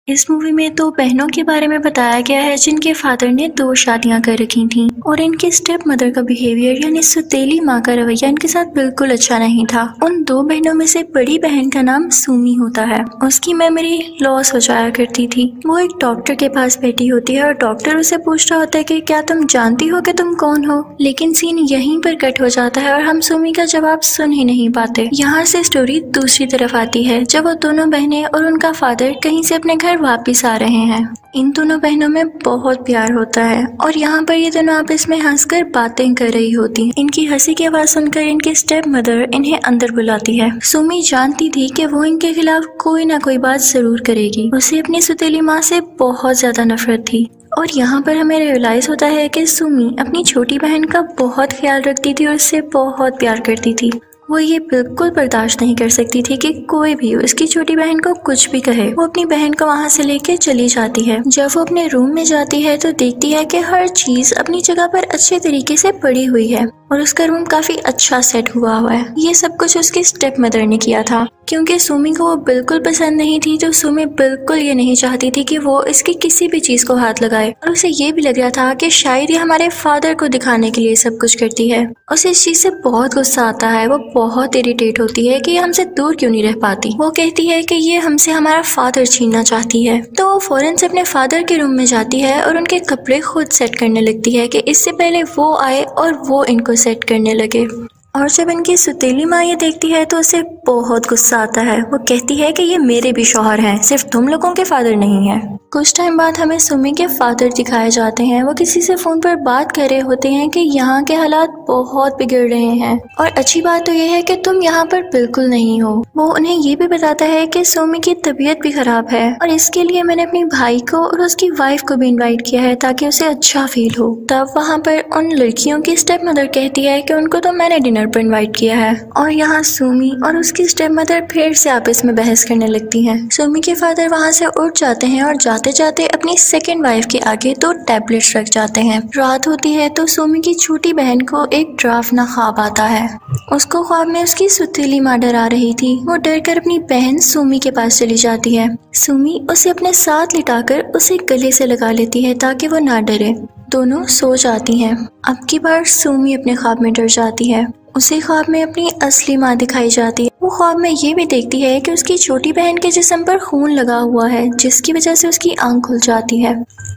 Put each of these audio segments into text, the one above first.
इस मूवी में दो बहनों के बारे में बताया गया है जिनके फादर ने 2 शादियां कर रखी थीं और इनकी स्टेप मदर का बिहेवियर यानी सौतेली माँ का रवैया इनके साथ बिल्कुल अच्छा नहीं था। उन 2 बहनों में से बड़ी बहन का नाम सुमी होता है। उसकी मेमोरी लॉस हो जाया करती थी। वो एक डॉक्टर के पास बैठी होती है और डॉक्टर उसे पूछ रहा होता है कि क्या तुम जानती हो कि तुम कौन हो, लेकिन सीन यहीं पर कट हो जाता है और हम सुमी का जवाब सुन ही नहीं पाते। यहाँ से स्टोरी दूसरी तरफ आती है जब वो दोनों बहनें और उनका फादर कहीं से अपने घर वापस आ रहे हैं। इन दोनों बहनों में बहुत प्यार होता है और यहाँ पर ये दोनों आपस में हंसकर बातें कर रही होती हैं। इनकी हंसी की आवाज सुनकर इनकी स्टेप मदर इन्हें अंदर बुलाती है। सुमी जानती थी कि वो इनके खिलाफ कोई ना कोई बात जरूर करेगी। उसे अपनी सौतेली माँ से बहुत ज्यादा नफरत थी और यहाँ पर हमें रियलाइज होता है कि सुमी अपनी छोटी बहन का बहुत ख्याल रखती थी और उससे बहुत प्यार करती थी। वो ये बिल्कुल बर्दाश्त नहीं कर सकती थी कि कोई भी उसकी छोटी बहन को कुछ भी कहे। वो अपनी बहन को वहाँ से लेके चली जाती है। जब वो अपने रूम में जाती है तो देखती है कि हर चीज अपनी जगह पर अच्छे तरीके से पड़ी हुई है और उसका रूम काफी अच्छा सेट हुआ है। ये सब कुछ उसकी स्टेप मदर ने किया था। क्योंकि सुमी को वो बिल्कुल पसंद नहीं थी तो सुमी बिल्कुल ये नहीं चाहती थी कि वो इसकी किसी भी चीज को हाथ लगाए और उसे ये भी लग रहा था कि शायद ये हमारे फादर को दिखाने के लिए सब कुछ करती है। उसे इस चीज से बहुत गुस्सा आता है। वो बहुत इरिटेट होती है कि ये हमसे दूर क्यों नहीं रह पाती। वो कहती है कि ये हमसे हमारा फादर छीनना चाहती है। तो वो फौरन से अपने फादर के रूम में जाती है और उनके कपड़े खुद सेट करने लगती है कि इससे पहले वो आए और वो इनको सेट करने लगे। और जब इनकी सौतेली माँ ये देखती है तो उसे बहुत गुस्सा आता है। वो कहती है कि ये मेरे भी शौहर हैं, सिर्फ तुम लोगों के फादर नहीं है। कुछ टाइम बाद हमें सुमी के फादर दिखाए जाते हैं। वो किसी से फोन पर बात कर रहे होते हैं कि यहाँ के हालात बहुत बिगड़ रहे हैं और अच्छी बात तो ये है कि तुम यहाँ पर बिल्कुल नहीं हो। वो उन्हें ये भी बताता है कि सुमी की तबीयत भी खराब है और इसके लिए मैंने अपने भाई को और उसकी वाइफ को भी इन्वाइट किया है ताकि उसे अच्छा फील हो। तब वहाँ पर उन लड़कियों की स्टेप मदर कहती है कि उनको तो मैंने डिनर पर इन्वाइट किया है और यहाँ सुमी और उसकी स्टेप मदर फिर से आपस में बहस करने लगती हैं। सुमी के फादर वहाँ से उठ जाते हैं और जाते जाते अपनी सेकंड वाइफ के आगे 2 टैबलेट्स रख जाते हैं। रात होती है तो सुमी की छोटी बहन को एक डरावना ख्वाब आता है। उसको ख्वाब में उसकी सौतेली माँ डरा रही थी। वो डर कर अपनी बहन सुमी के पास चली जाती है। सुमी उसे अपने साथ लिटाकर उसे गले से लगा लेती है ताकि वो ना डरे। दोनों सो जाती हैं। अब की बार सुमी अपने ख्वाब में डर जाती है। उसे ख्वाब में अपनी असली माँ दिखाई जाती है। वो ख्वाब में ये भी देखती है कि उसकी छोटी बहन के जिस्म पर खून लगा हुआ है जिसकी वजह से उसकी आंख खुल जाती है।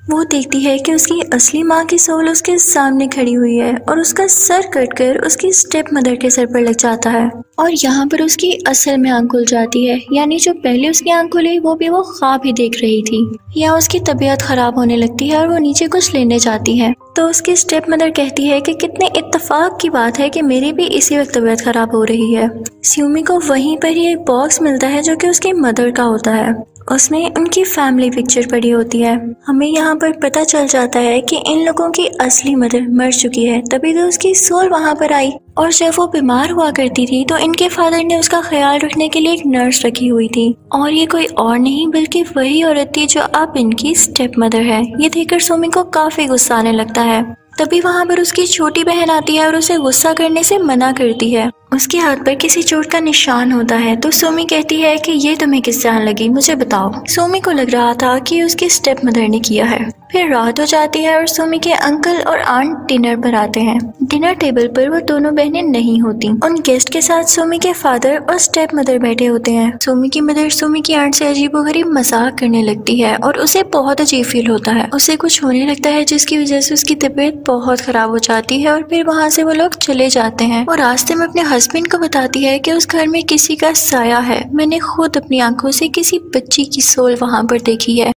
वो देखती है कि उसकी असली माँ की सोल उसके सामने खड़ी हुई है और उसका सर कटकर उसकी स्टेप मदर के सर पर लग जाता है और यहाँ पर उसकी असल में आंख खुल जाती है। यानी जो पहले उसकी आंख खुली वो भी वो ख्वाब ही देख रही थी। यहाँ उसकी तबीयत खराब होने लगती है और वो नीचे कुछ लेने जाती है तो उसकी स्टेप मदर कहती है कि कितने इत्तेफाक की बात है कि मेरी भी इसी वक्त तबीयत खराब हो रही है। सुमी को वहीं पर ही एक बॉक्स मिलता है जो कि उसकी मदर का होता है। उसमें उनकी फैमिली पिक्चर पड़ी होती है। हमें यहाँ पर पता चल जाता है कि इन लोगों की असली मदर मर चुकी है, तभी तो उसकी सोल वहाँ पर आई। और जब वो बीमार हुआ करती थी तो इनके फादर ने उसका ख्याल रखने के लिए एक नर्स रखी हुई थी और ये कोई और नहीं बल्कि वही औरत थी जो अब इनकी स्टेप मदर है। ये देखकर सुमी को काफी गुस्सा आने लगता है। तभी वहाँ पर उसकी छोटी बहन आती है और उसे गुस्सा करने से मना करती है। उसके हाथ पर किसी चोट का निशान होता है तो सुमी कहती है कि ये तुम्हें किस तरह लगी, मुझे बताओ। सुमी को लग रहा था कि उसकी स्टेप मदर ने किया है। फिर रात हो जाती है और सुमी के अंकल और आंट डिनर पर आते हैं। डिनर टेबल पर वो दोनों बहनें नहीं होती। उन गेस्ट के साथ सुमी के फादर और स्टेप मदर बैठे होते हैं। सुमी की मदर सुमी की आंट से अजीबोगरीब मजाक करने लगती है और उसे बहुत अजीब फील होता है। उसे कुछ होने लगता है जिसकी वजह से उसकी तबीयत बहुत खराब हो जाती है और फिर वहाँ से वो लोग चले जाते हैं और रास्ते में अपने हस्बैंड को बताती है कि उस घर में किसी का साया है। मैंने खुद अपनी आंखों से किसी बच्ची की सोल वहाँ पर देखी है।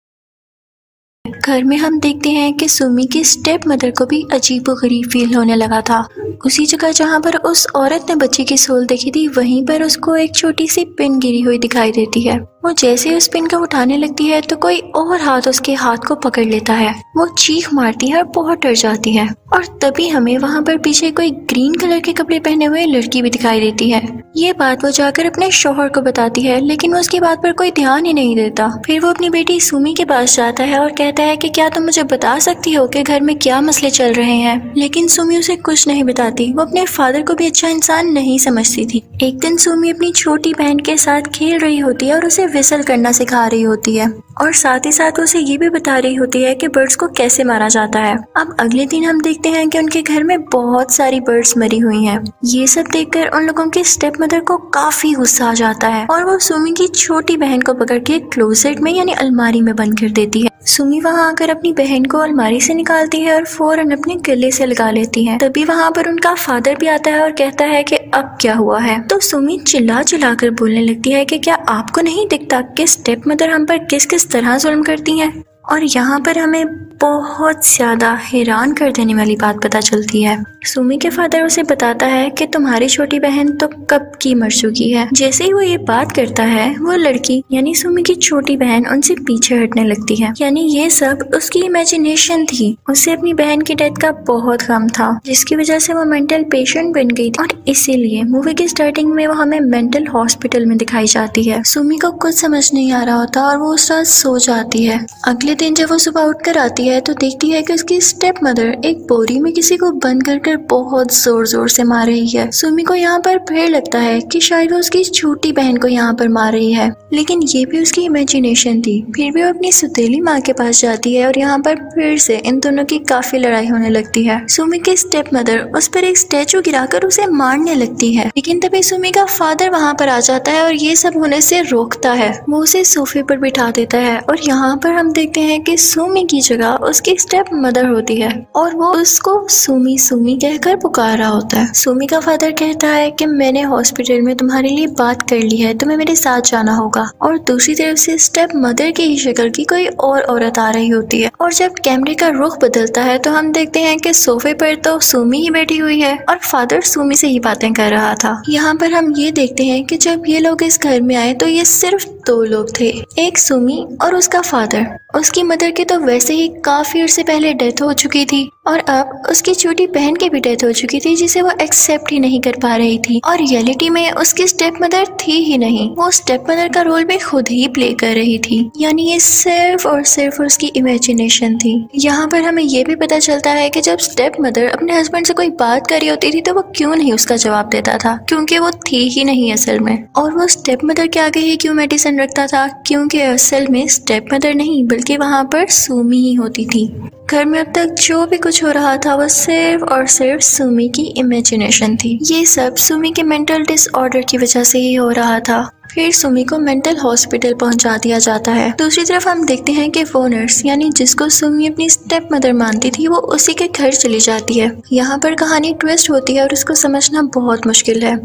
घर में हम देखते हैं कि सुमी की स्टेप मदर को भी अजीबोगरीब फील होने लगा था। उसी जगह जहाँ पर उस औरत ने बच्चे की सोल देखी थी वहीं पर उसको एक छोटी सी पिन गिरी हुई दिखाई देती है। वो जैसे उस पिन को उठाने लगती है तो कोई और हाथ उसके हाथ को पकड़ लेता है। वो चीख मारती है और बहुत डर जाती है और तभी हमें वहाँ पर पीछे कोई ग्रीन कलर के कपड़े पहने हुए लड़की भी दिखाई देती है। ये बात वो जाकर अपने शौहर को बताती है लेकिन वो उसकी बात पर कोई ध्यान ही नहीं देता। फिर वो अपनी बेटी सुमी के पास जाता है और कहता है कि क्या तुम मुझे बता सकती हो कि घर में क्या मसले चल रहे हैं, लेकिन सुमी उसे कुछ नहीं बताती। वो अपने फादर को भी अच्छा इंसान नहीं समझती थी। एक दिन सुमी अपनी छोटी बहन के साथ खेल रही होती है और उसे विसल करना सिखा रही होती है और साथ ही साथ उसे ये भी बता रही होती है कि बर्ड्स को कैसे मारा जाता है। अब अगले दिन हम देखते हैं कि उनके घर में बहुत सारी बर्ड्स मरी हुई हैं। ये सब देखकर उन लोगों की स्टेप मदर को काफी गुस्सा आ जाता है और वो सुमी की छोटी बहन को पकड़ के क्लोसेट में यानी अलमारी में बंद कर देती है। सुमी वहाँ आकर अपनी बहन को अलमारी से निकालती है और फौरन अपने गले से लगा लेती है। तभी वहाँ पर उनका फादर भी आता है और कहता है कि अब क्या हुआ है। तो सुमी चिल्ला चिल्ला कर बोलने लगती है कि क्या आपको नहीं दिखता कि स्टेप मदर हम पर किस किस तरह जुल्म करती हैं। और यहाँ पर हमें बहुत ज्यादा हैरान कर देने वाली बात पता चलती है। सुमी के फादर उसे बताता है कि तुम्हारी छोटी बहन तो कब की मर चुकी है। जैसे ही वो ये बात करता है वो लड़की यानी सुमी की छोटी बहन उनसे पीछे हटने लगती है। यानी ये सब उसकी इमेजिनेशन थी। उसे अपनी बहन की डेथ का बहुत गम था जिसकी वजह से वो मेंटल पेशेंट बन गई थी और इसीलिए मूवी की स्टार्टिंग में वो हमें मेंटल हॉस्पिटल में दिखाई जाती है। सुमी को कुछ समझ नहीं आ रहा होता और वो उस रात सो जाती है। अगले दिन जब वो सुबह उठकर आती है तो देखती है कि उसकी स्टेप मदर एक बोरी में किसी को बंद कर बहुत जोर जोर से मार रही है। सुमी को यहाँ पर फिर लगता है कि शायद वो उसकी छोटी बहन को यहाँ पर मार रही है, लेकिन ये भी उसकी इमेजिनेशन थी। फिर भी वो अपनी सुतेली माँ के पास जाती है और यहाँ पर फिर से इन दोनों की काफी लड़ाई होने लगती है। सुमी की स्टेप मदर उस पर एक स्टैचू गिराकर उसे मारने लगती है, लेकिन तभी सुमी का फादर वहाँ पर आ जाता है और ये सब होने से रोकता है। वो उसे सोफे पर बिठा देता है और यहाँ पर हम देखते हैं कि सुमी की जगह उसकी स्टेप मदर होती है और वो उसको सुमी सुमी कहकर पुकार रहा होता है। सुमी का फादर कहता है कि मैंने हॉस्पिटल में तुम्हारे लिए बात कर ली है, तुम्हें मेरे साथ जाना होगा। और दूसरी तरफ से स्टेप मदर की ही शक्ल की कोई और औरत आ रही होती है और जब कैमरे का रुख बदलता है तो हम देखते हैं कि सोफे पर तो सुमी ही बैठी हुई है और फादर सुमी से ही बातें कर रहा था। यहाँ पर हम ये देखते हैं कि जब ये लोग इस घर में आए तो ये सिर्फ दो लोग थे, एक सुमी और उसका फादर। उसकी मदर की तो वैसे ही काफी अर्से पहले डेथ हो चुकी थी और अब उसकी छोटी बहन की भी डेथ हो चुकी थी जिसे वो एक्सेप्ट ही नहीं कर पा रही थी और रियलिटी में उसकी स्टेप मदर थी ही नहीं, वो स्टेप मदर का रोल भी खुद ही प्ले कर रही थी। यानी ये सिर्फ और सिर्फ उसकी इमेजिनेशन थी। यहाँ पर हमें ये भी पता चलता है कि जब स्टेप मदर अपने हस्बैंड से कोई बात कर रही होती थी तो वो क्यों नहीं उसका जवाब देता था, क्योंकि वो थी ही नहीं असल में। और वो स्टेप मदर के आगे ही क्यों मेडिसिन रखता था, क्योंकि असल में स्टेप मदर नहीं बल्कि वहाँ पर सुमी ही होती थी। घर में अब तक जो भी कुछ हो रहा था वो सिर्फ और सिर्फ सुमी की इमेजिनेशन थी। ये सब सुमी के मेंटल डिसऑर्डर की वजह से ही हो रहा था। फिर सुमी को मेंटल हॉस्पिटल पहुंचा दिया जाता है। दूसरी तरफ हम देखते हैं कि वो नर्स यानी जिसको सुमी अपनी स्टेप मदर मानती थी वो उसी के घर चली जाती है। यहाँ पर कहानी ट्विस्ट होती है और उसको समझना बहुत मुश्किल है।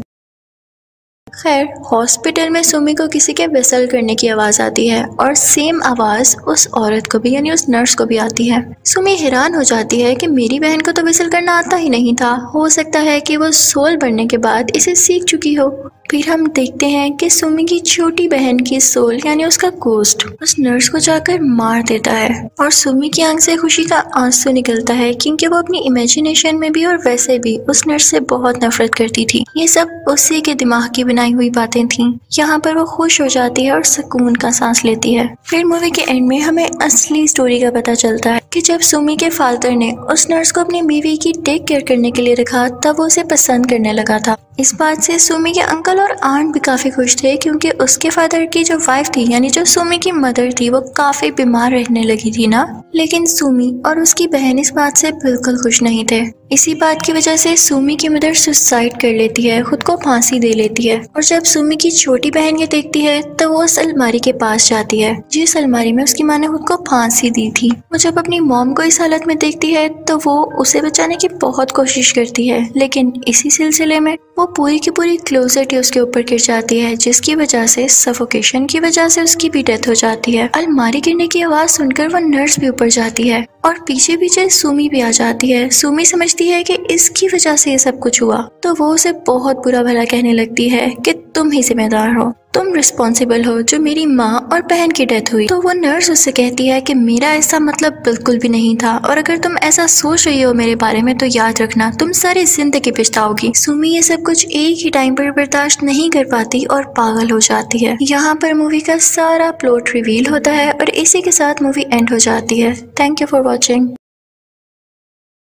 खैर हॉस्पिटल में सुमी को किसी के विसल करने की आवाज आती है और सेम आवाज उस औरत को भी यानी उस नर्स को भी आती है। सुमी हैरान हो जाती है कि मेरी बहन को तो विसल करना आता ही नहीं था, हो सकता है कि वो सोल बनने के बाद इसे सीख चुकी हो। फिर हम देखते हैं कि सुमी की छोटी बहन की सोल यानी उसका गोस्ट उस नर्स को जाकर मार देता है और सुमी की आंख से खुशी का आंसू निकलता है क्योंकि वो अपनी इमेजिनेशन में भी और वैसे भी उस नर्स से बहुत नफरत करती थी। ये सब उसी के दिमाग की बनाई हुई बातें थीं। यहाँ पर वो खुश हो जाती है और सुकून का सांस लेती है। फिर मूवी के एंड में हमें असली स्टोरी का पता चलता है कि जब सुमी के फादर ने उस नर्स को अपनी बीवी की टेक केयर करने के लिए रखा तब वो उसे पसंद करने लगा था। इस बात से सुमी के अंकल और आंट भी काफी खुश थे क्योंकि उसके फादर की जो वाइफ थी यानी जो सुमी की मदर थी वो काफी बीमार रहने लगी थी ना। लेकिन सुमी और उसकी बहन इस बात से बिल्कुल खुश नहीं थे। इसी बात की वजह से सुमी की मदर सुसाइड कर लेती है, खुद को फांसी दे लेती है। और जब सुमी की छोटी बहन ये देखती है तो वो उस अलमारी के पास जाती है जिस अलमारी में उसकी माँ ने खुद को फांसी दी थी। वो जब अपनी मॉम को इस हालत में देखती है तो वो उसे बचाने की बहुत कोशिश करती है, लेकिन इसी सिलसिले में वो पूरी की पूरी क्लोजेट उसके ऊपर गिर जाती है जिसकी वजह से सफोकेशन की वजह से उसकी भी डेथ हो जाती है। अलमारी गिरने की आवाज सुनकर वो नर्स भी ऊपर जाती है और पीछे पीछे सुमी भी आ जाती है। सुमी समझती है कि इसकी वजह से ये सब कुछ हुआ तो वो उसे बहुत बुरा भला कहने लगती है कि तुम ही जिम्मेदार हो, तुम रिस्पॉन्सिबल हो जो मेरी माँ और बहन की डेथ हुई। तो वो नर्स उससे कहती है कि मेरा ऐसा मतलब बिल्कुल भी नहीं था और अगर तुम ऐसा सोच रही हो मेरे बारे में तो याद रखना तुम सारी जिंदगी पछताओगी। सुमी ये सब कुछ एक ही टाइम पर बर्दाश्त नहीं कर पाती और पागल हो जाती है। यहाँ पर मूवी का सारा प्लॉट रिवील होता है और इसी के साथ मूवी एंड हो जाती है। Thank you for watching.